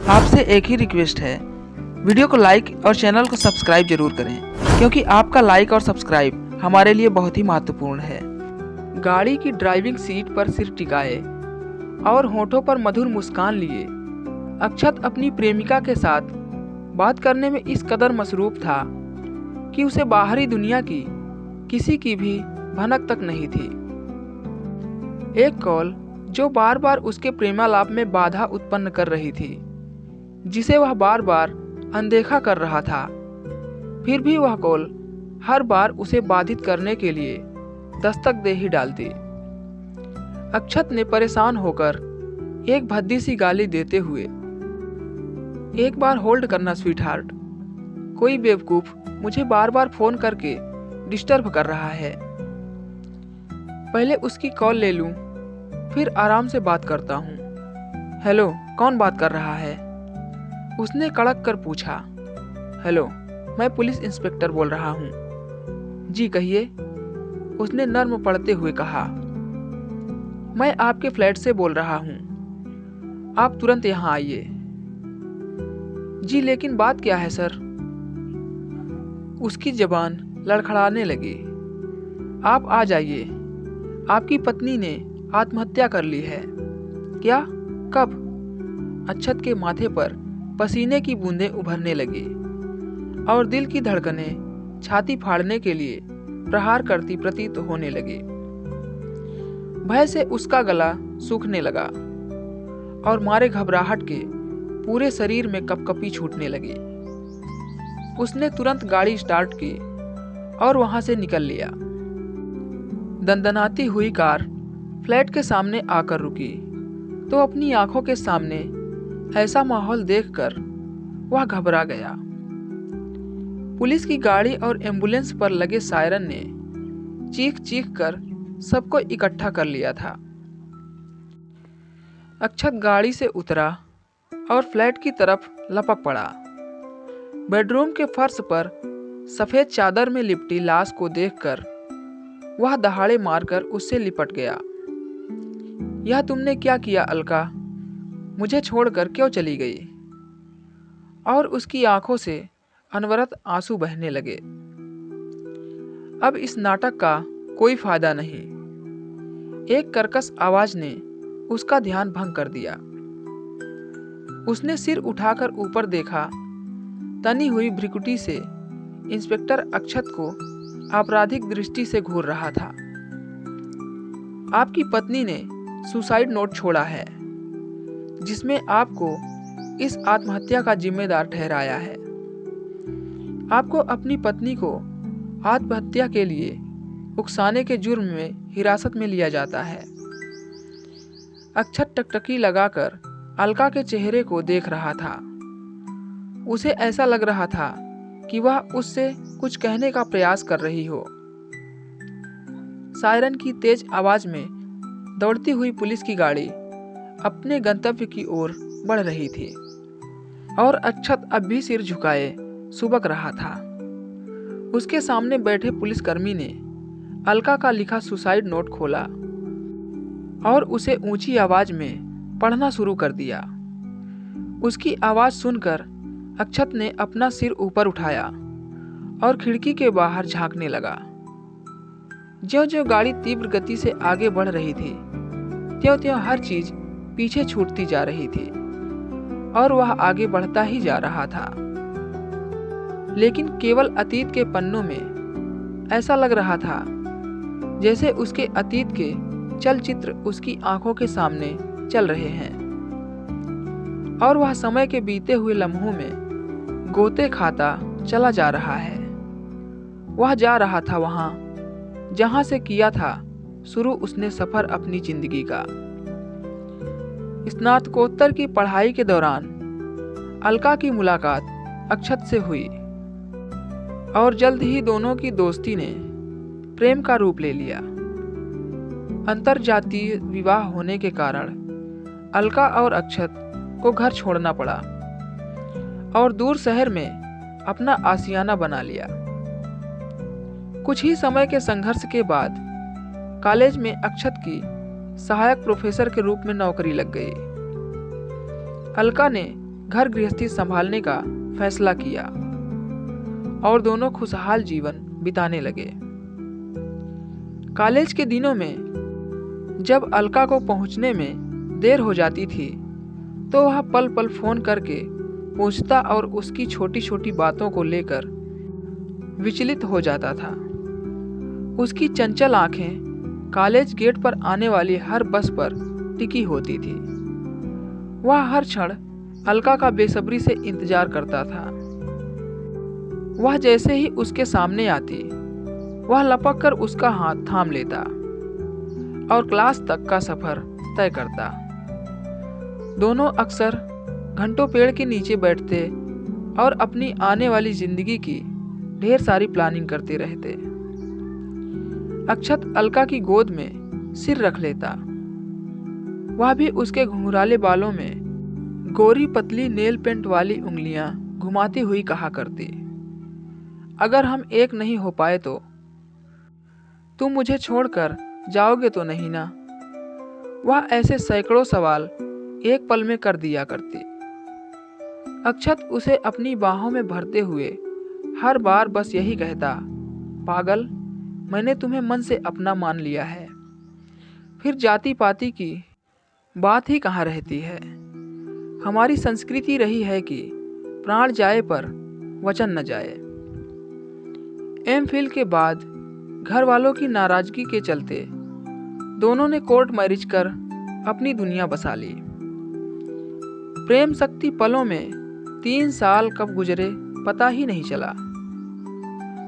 आपसे एक ही रिक्वेस्ट है, वीडियो को लाइक और चैनल को सब्सक्राइब जरूर करें, क्योंकि आपका लाइक और सब्सक्राइब हमारे लिए बहुत ही महत्वपूर्ण है। गाड़ी की ड्राइविंग सीट पर सिर टिकाए और होठों पर मधुर मुस्कान लिए अक्षत अपनी प्रेमिका के साथ बात करने में इस कदर मसरूफ था कि उसे बाहरी दुनिया की किसी की भी भनक तक नहीं थी। एक कॉल जो बार बार उसके प्रेमालाप में बाधा उत्पन्न कर रही थी, जिसे वह बार बार अनदेखा कर रहा था, फिर भी वह कॉल हर बार उसे बाधित करने के लिए दस्तक दे ही डालती। अक्षत ने परेशान होकर एक भद्दी सी गाली देते हुए, एक बार होल्ड करना स्वीटहार्ट, कोई बेवकूफ मुझे बार बार फोन करके डिस्टर्ब कर रहा है। पहले उसकी कॉल ले लूं, फिर आराम से बात करता हूं। हेलो, कौन बात कर रहा है? उसने कड़क कर पूछा। हेलो, मैं पुलिस इंस्पेक्टर बोल रहा हूं। जी कहिए, उसने नर्म पड़ते हुए कहा। मैं आपके फ्लैट से बोल रहा हूं, आप तुरंत यहां आइए। जी लेकिन बात क्या है सर? उसकी जबान लड़खड़ाने लगी। आप आ जाइए, आपकी पत्नी ने आत्महत्या कर ली है। क्या? कब? अक्षत के माथे पर पसीने की बूंदें उभरने लगी और दिल की धड़कनें छाती फाड़ने के लिए प्रहार करती प्रतीत होने लगी। भय से उसका गला सूखने लगा और मारे घबराहट के पूरे शरीर में कपकपी छूटने लगी। उसने तुरंत गाड़ी स्टार्ट की और वहां से निकल लिया। दंदनाती हुई कार फ्लैट के सामने आकर रुकी तो अपनी आंखों के सामने ऐसा माहौल देखकर वह घबरा गया। पुलिस की गाड़ी और एम्बुलेंस पर लगे सायरन ने चीख चीख कर सबको इकट्ठा कर लिया था। अक्षत गाड़ी से उतरा और फ्लैट की तरफ लपक पड़ा। बेडरूम के फर्श पर सफेद चादर में लिपटी लाश को देखकर वह दहाड़े मारकर उससे लिपट गया। यह तुमने क्या किया अलका? मुझे छोड़कर क्यों चली गई? और उसकी आंखों से अनवरत आंसू बहने लगे। अब इस नाटक का कोई फायदा नहीं। एक कर्कश आवाज ने उसका ध्यान भंग कर दिया। उसने सिर उठाकर ऊपर देखा। तनी हुई भ्रिकुटी से इंस्पेक्टर अक्षत को आपराधिक दृष्टि से घूर रहा था। आपकी पत्नी ने सुसाइड नोट छोड़ा है, जिसमें आपको इस आत्महत्या का जिम्मेदार ठहराया है। आपको अपनी पत्नी को आत्महत्या के लिए उकसाने के जुर्म में हिरासत में लिया जाता है। अक्षत टकटकी लगाकर अलका के चेहरे को देख रहा था। उसे ऐसा लग रहा था कि वह उससे कुछ कहने का प्रयास कर रही हो। सायरन की तेज आवाज में दौड़ती हुई पुलिस की गाड़ी अपने गंतव्य की ओर बढ़ रही थी और अक्षत अब भी सिर झुकाए सुबक रहा था। उसके सामने बैठे पुलिसकर्मी ने अलका का लिखा सुसाइड नोट खोला और उसे ऊंची आवाज में पढ़ना शुरू कर दिया। उसकी आवाज सुनकर अक्षत ने अपना सिर ऊपर उठाया और खिड़की के बाहर झांकने लगा। ज्यों-ज्यों गाड़ी तीव्र गति से आगे बढ़ रही थी, त्यों-त्यों हर चीज पीछे छूटती जा रही थी और वह आगे बढ़ता ही जा रहा था। लेकिन केवल अतीत के पन्नों में ऐसा लग रहा था जैसे उसके अतीत के चलचित्र उसकी आंखों के सामने चल रहे हैं और वह समय के बीते हुए लम्हों में गोते खाता चला जा रहा है। वह जा रहा था वहां जहां से किया था शुरू उसने सफर अपनी जिंदगी का। स्नातकोत्तर की पढ़ाई के दौरान अलका की मुलाकात अक्षत से हुई और जल्द ही दोनों की दोस्ती ने प्रेम का रूप ले लिया। अंतरजातीय विवाह होने के कारण अलका और अक्षत को घर छोड़ना पड़ा और दूर शहर में अपना आशियाना बना लिया। कुछ ही समय के संघर्ष के बाद कॉलेज में अक्षत की सहायक प्रोफेसर के रूप में नौकरी लग गई। अलका ने घर गृहस्थी संभालने का फैसला किया और दोनों खुशहाल जीवन बिताने लगे। कॉलेज के दिनों में जब अलका को पहुंचने में देर हो जाती थी तो वह पल पल फोन करके पूछता और उसकी छोटी छोटी बातों को लेकर विचलित हो जाता था। उसकी चंचल आंखें कॉलेज गेट पर आने वाली हर बस पर टिकी होती थी। वह हर क्षण अलका का बेसब्री से इंतजार करता था। वह जैसे ही उसके सामने आती वह लपक कर उसका हाथ थाम लेता और क्लास तक का सफर तय करता। दोनों अक्सर घंटों पेड़ के नीचे बैठते और अपनी आने वाली जिंदगी की ढेर सारी प्लानिंग करते रहते। अक्षत अलका की गोद में सिर रख लेता। वह भी उसके घुंघराले बालों में गोरी पतली नेल पेंट वाली उंगलियां घुमाती हुई कहा करती, अगर हम एक नहीं हो पाए तो तुम मुझे छोड़कर जाओगे तो नहीं ना। वह ऐसे सैकड़ों सवाल एक पल में कर दिया करती। अक्षत उसे अपनी बाहों में भरते हुए हर बार बस यही कहता, पागल, मैंने तुम्हें मन से अपना मान लिया है। फिर जाति पाति की बात ही कहाँ रहती है। हमारी संस्कृति रही है कि प्राण जाए पर वचन न जाए। एमफिल के बाद घर वालों की नाराजगी के चलते दोनों ने कोर्ट मैरिज कर अपनी दुनिया बसा ली। प्रेम शक्ति पलों में 3 साल कब गुजरे पता ही नहीं चला।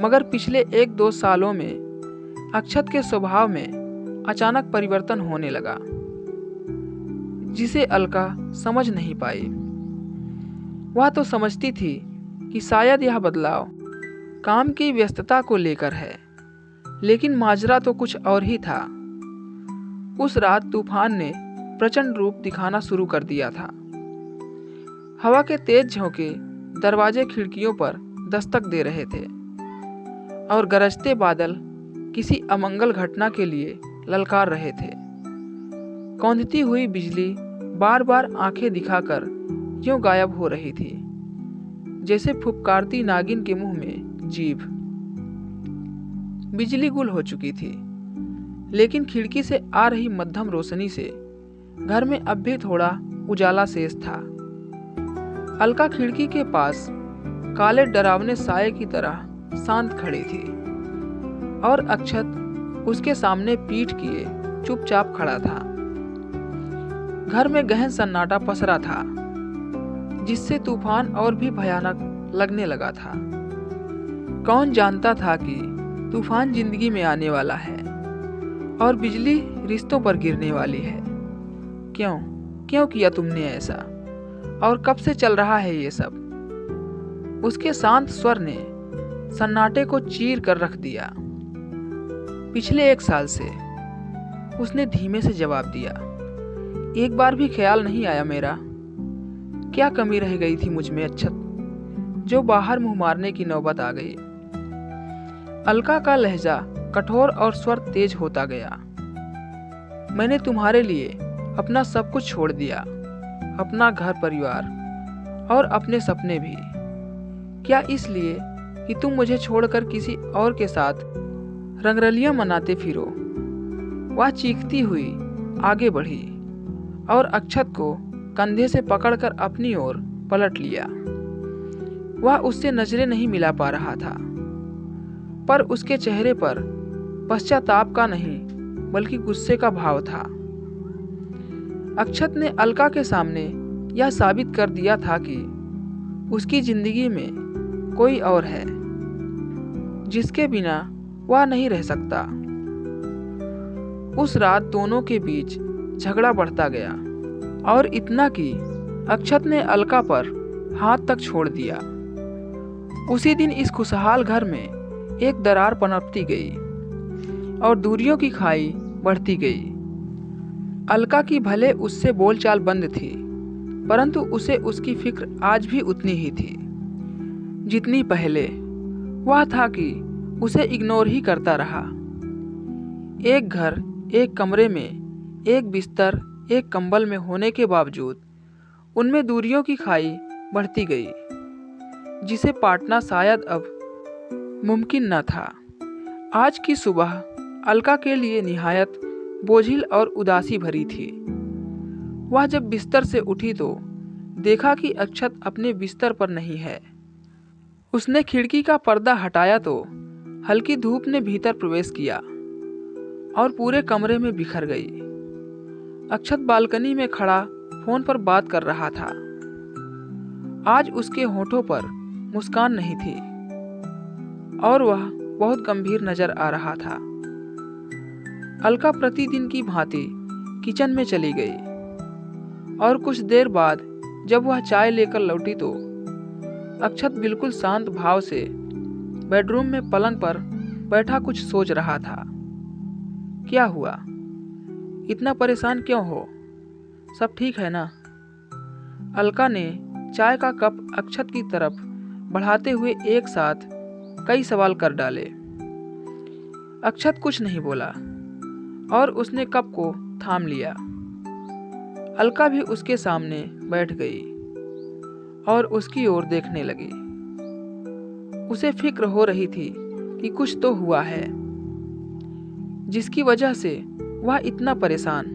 मगर पिछले 1-2 सालों में अक्षत के स्वभाव में अचानक परिवर्तन होने लगा, जिसे अलका समझ नहीं पाई। वह तो समझती थी कि शायद यह बदलाव काम की व्यस्तता को लेकर है, लेकिन माजरा तो कुछ और ही था। उस रात तूफान ने प्रचंड रूप दिखाना शुरू कर दिया था। हवा के तेज झोंके दरवाजे खिड़कियों पर दस्तक दे रहे थे और गरजते बादल किसी अमंगल घटना के लिए ललकार रहे थे। कौंधती हुई बिजली बार बार आंखें दिखाकर यूं गायब हो रही थी, जैसे फुफकारती नागिन के मुंह में जीभ। बिजली गुल हो चुकी थी, लेकिन खिड़की से आ रही मध्यम रोशनी से घर में अब भी थोड़ा उजाला शेष था। अलका खिड़की के पास काले डरावने साये की तरह शांत खड़ी थी और अक्षत उसके सामने पीठ किए चुपचाप खड़ा था। घर में गहन सन्नाटा पसरा था, जिससे तूफान और भी भयानक लगने लगा था। कौन जानता था कि तूफान जिंदगी में आने वाला है और बिजली रिश्तों पर गिरने वाली है। क्यों क्यों किया तुमने ऐसा, और कब से चल रहा है ये सब? उसके शांत स्वर ने सन्नाटे को चीर कर रख दिया। पिछले 1 साल से, उसने धीमे से जवाब दिया। एक बार भी ख्याल नहीं आया मेरा? क्या कमी रह गई थी मुझ में अक्षत, जो बाहर मुंह मारने की नौबत आ गई? अलका का लहजा कठोर और स्वर तेज होता गया। मैंने तुम्हारे लिए अपना सब कुछ छोड़ दिया, अपना घर परिवार और अपने सपने भी। क्या इसलिए कि तुम मुझे छोड़कर किसी और के साथ रंगरलियां मनाते फिरो? वह चीखती हुई आगे बढ़ी और अक्षत को कंधे से पकड़कर अपनी ओर पलट लिया। वह उससे नजरें नहीं मिला पा रहा था, पर उसके चेहरे पर पश्चाताप का नहीं बल्कि गुस्से का भाव था। अक्षत ने अलका के सामने यह साबित कर दिया था कि उसकी जिंदगी में कोई और है, जिसके बिना वह नहीं रह सकता। उस रात दोनों के बीच झगड़ा बढ़ता गया और इतना कि अक्षत ने अलका पर हाथ तक छोड़ दिया। उसी दिन इस खुशहाल घर में एक दरार पनपती गई और दूरियों की खाई बढ़ती गई। अलका की भले उससे बोलचाल बंद थी, परंतु उसे उसकी फिक्र आज भी उतनी ही थी जितनी पहले। वह था कि उसे इग्नोर ही करता रहा। एक घर, एक कमरे में, एक बिस्तर, एक कंबल में होने के बावजूद उनमें दूरियों की खाई बढ़ती गई, जिसे पाटना शायद अब मुमकिन न था। आज की सुबह अलका के लिए निहायत बोझिल और उदासी भरी थी। वह जब बिस्तर से उठी तो देखा कि अक्षत अपने बिस्तर पर नहीं है। उसने खिड़की का पर्दा हटाया तो हल्की धूप ने भीतर प्रवेश किया और पूरे कमरे में बिखर गई। अक्षत बालकनी में खड़ा फोन पर बात कर रहा था। आज उसके होठों पर मुस्कान नहीं थी और वह बहुत गंभीर नजर आ रहा था। अलका प्रतिदिन की भांति किचन में चली गई और कुछ देर बाद जब वह चाय लेकर लौटी तो अक्षत बिल्कुल शांत भाव से बेडरूम में पलंग पर बैठा कुछ सोच रहा था। क्या हुआ? इतना परेशान क्यों हो? सब ठीक है ना? अलका ने चाय का कप अक्षत की तरफ बढ़ाते हुए एक साथ कई सवाल कर डाले। अक्षत कुछ नहीं बोला और उसने कप को थाम लिया। अलका भी उसके सामने बैठ गई और उसकी ओर देखने लगी। उसे फिक्र हो रही थी कि कुछ तो हुआ है, जिसकी वजह से वह इतना परेशान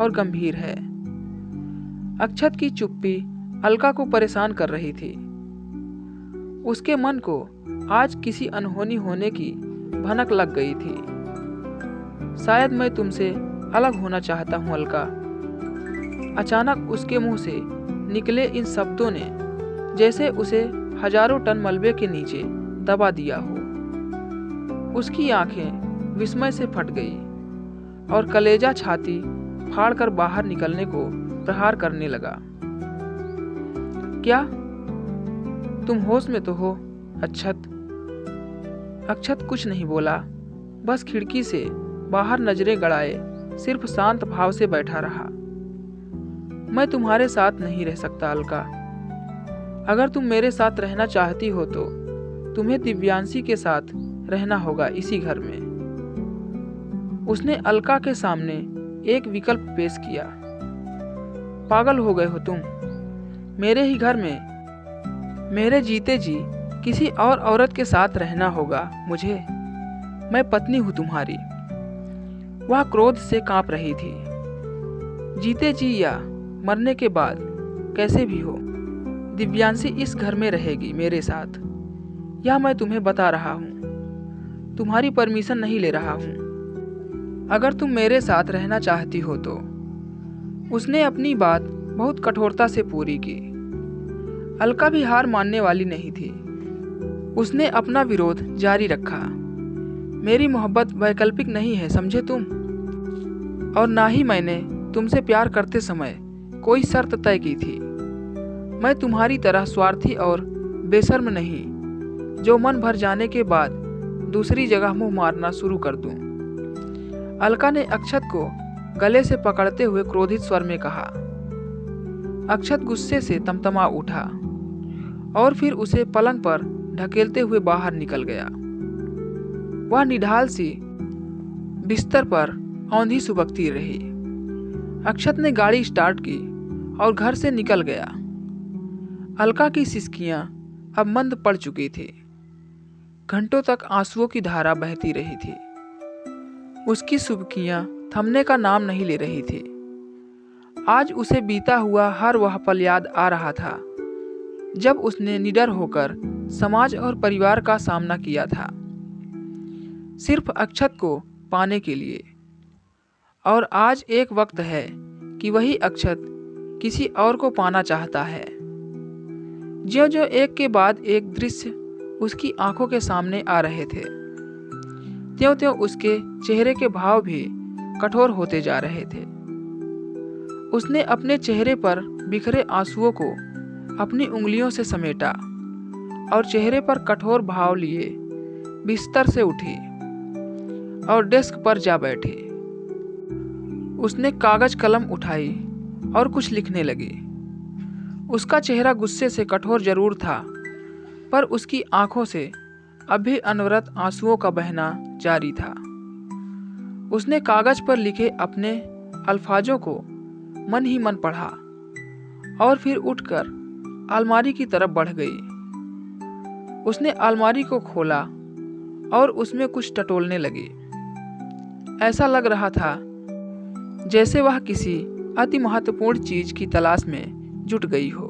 और गंभीर है। अक्षत की चुप्पी अलका को परेशान कर रही थी। उसके मन को आज किसी अनहोनी होने की भनक लग गई थी। शायद मैं तुमसे अलग होना चाहता हूँ अलका। अचानक उसके मुंह से निकले इन शब्दों ने जैसे उसे हजारों टन मलबे के नीचे दबा दिया हो। उसकी आंखें विस्मय से फट गई और कलेजा छाती फाड़कर बाहर निकलने को प्रहार करने लगा। क्या तुम होश में तो हो अक्षत? अक्षत कुछ नहीं बोला, बस खिड़की से बाहर नजरें गड़ाए सिर्फ शांत भाव से बैठा रहा। मैं तुम्हारे साथ नहीं रह सकता अलका। अगर तुम मेरे साथ रहना चाहती हो तो तुम्हें दिव्यांशी के साथ रहना होगा इसी घर में। उसने अलका के सामने एक विकल्प पेश किया। पागल हो गए हो तुम? मेरे ही घर में मेरे जीते जी किसी और औरत के साथ रहना होगा मुझे? मैं पत्नी हूं तुम्हारी। वह क्रोध से कांप रही थी। जीते जी या मरने के बाद कैसे भी हो, दिव्यांशी इस घर में रहेगी मेरे साथ। यह मैं तुम्हें बता रहा हूँ, तुम्हारी परमिशन नहीं ले रहा हूँ। अगर तुम मेरे साथ रहना चाहती हो तो। उसने अपनी बात बहुत कठोरता से पूरी की। अलका भी हार मानने वाली नहीं थी। उसने अपना विरोध जारी रखा। मेरी मोहब्बत वैकल्पिक नहीं है, समझे तुम? और ना ही मैंने तुमसे प्यार करते समय कोई शर्त तय की थी। मैं तुम्हारी तरह स्वार्थी और बेशर्म नहीं, जो मन भर जाने के बाद दूसरी जगह मुंह मारना शुरू कर दूं। अलका ने अक्षत को गले से पकड़ते हुए क्रोधित स्वर में कहा। अक्षत गुस्से से तमतमा उठा और फिर उसे पलंग पर ढकेलते हुए बाहर निकल गया। वह निढाल सी बिस्तर पर औंधी सुबकती रही। अक्षत ने गाड़ी स्टार्ट की और घर से निकल गया। अलका की सिसकियां अब मंद पड़ चुकी थी। घंटों तक आंसुओं की धारा बहती रही थी। उसकी सुबकियां थमने का नाम नहीं ले रही थी। आज उसे बीता हुआ हर वह पल याद आ रहा था जब उसने निडर होकर समाज और परिवार का सामना किया था, सिर्फ अक्षत को पाने के लिए। और आज एक वक्त है कि वही अक्षत किसी और को पाना चाहता है। ज्यों-ज्यों एक के बाद एक दृश्य उसकी आंखों के सामने आ रहे थे, त्यों-त्यों उसके चेहरे के भाव भी कठोर होते जा रहे थे। उसने अपने चेहरे पर बिखरे आंसुओं को अपनी उंगलियों से समेटा और चेहरे पर कठोर भाव लिए बिस्तर से उठी और डेस्क पर जा बैठी। उसने कागज कलम उठाई और कुछ लिखने लगी। उसका चेहरा गुस्से से कठोर जरूर था, पर उसकी आंखों से अभी अनवरत आंसुओं का बहना जारी था। उसने कागज पर लिखे अपने अल्फाजों को मन ही मन पढ़ा और फिर उठकर अलमारी की तरफ बढ़ गई। उसने अलमारी को खोला और उसमें कुछ टटोलने लगी। ऐसा लग रहा था जैसे वह किसी अति महत्वपूर्ण चीज की तलाश में जुट गई हो।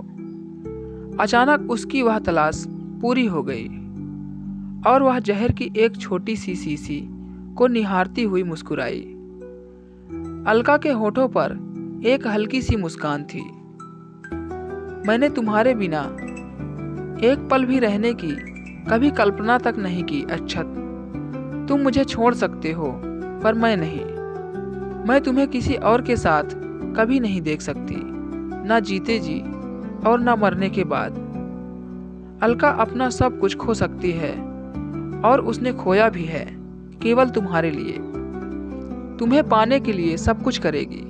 अचानक उसकी वह तलाश पूरी हो गई और वह जहर की एक छोटी सी शीशी को निहारती हुई मुस्कुराई। अलका के होठों पर एक हल्की सी मुस्कान थी। मैंने तुम्हारे बिना एक पल भी रहने की कभी कल्पना तक नहीं की अक्षत। तुम मुझे छोड़ सकते हो पर मैं नहीं। मैं तुम्हें किसी और के साथ कभी नहीं देख सकती, ना जीते जी और ना मरने के बाद। अलका अपना सब कुछ खो सकती है और उसने खोया भी है केवल तुम्हारे लिए। तुम्हें पाने के लिए सब कुछ करेगी,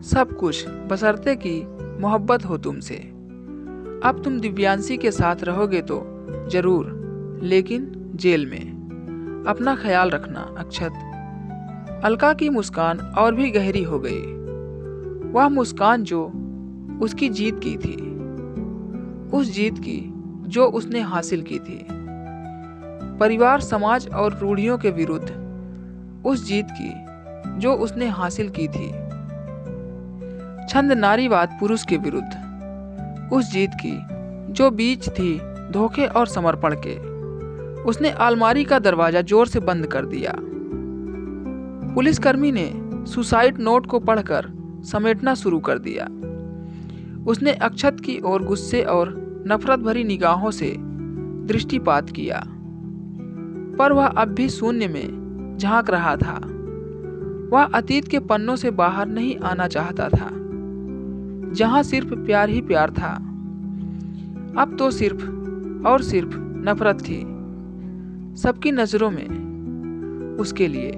सब कुछ बशर्ते कि मोहब्बत हो तुमसे। अब तुम दिव्यांशी के साथ रहोगे तो जरूर, लेकिन जेल में। अपना ख्याल रखना अक्षत। अलका की मुस्कान और भी गहरी हो गई। वह मुस्कान जो उसकी जीत की थी, उस जीत की जो उसने हासिल की थी। परिवार, समाज और रूढ़ियों के विरुद्ध उस जीत की जो उसने हासिल की थी। छंद नारीवाद पुरुष के विरुद्ध उस जीत की जो बीच थी धोखे और समर्पण के। उसने अलमारी का दरवाजा जोर से बंद कर दिया। पुलिसकर्मी ने सुसाइड नोट को पढ़कर समेटना शुरू कर दिया। उसने अक्षत की ओर गुस्से और नफरत भरी निगाहों से दृष्टिपात किया, पर वह अब भी शून्य में झांक रहा था। वह अतीत के पन्नों से बाहर नहीं आना चाहता था, जहां सिर्फ प्यार ही प्यार था। अब तो सिर्फ और सिर्फ नफरत थी, सबकी नजरों में उसके लिए।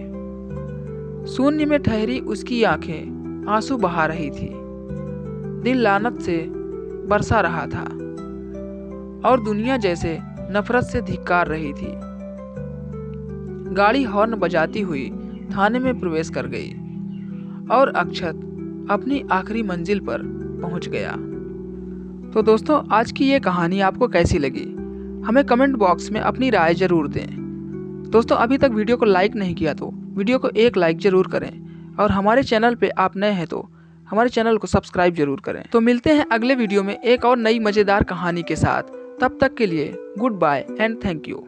शून्य में ठहरी उसकी आंखें आंसू बहा रही थी। दिल लानत से बरसा रहा था और दुनिया जैसे नफरत से धिक्कार रही थी। गाड़ी हॉर्न बजाती हुई थाने में प्रवेश कर गई और अक्षत अपनी आखिरी मंजिल पर पहुंच गया। तो दोस्तों, आज की ये कहानी आपको कैसी लगी हमें कमेंट बॉक्स में अपनी राय जरूर दें। दोस्तों, अभी तक वीडियो को लाइक नहीं किया तो वीडियो को एक लाइक जरूर करें और हमारे चैनल पे आप नए हैं तो हमारे चैनल को सब्सक्राइब जरूर करें। तो मिलते हैं अगले वीडियो में एक और नई मज़ेदार कहानी के साथ। तब तक के लिए goodbye and thank you.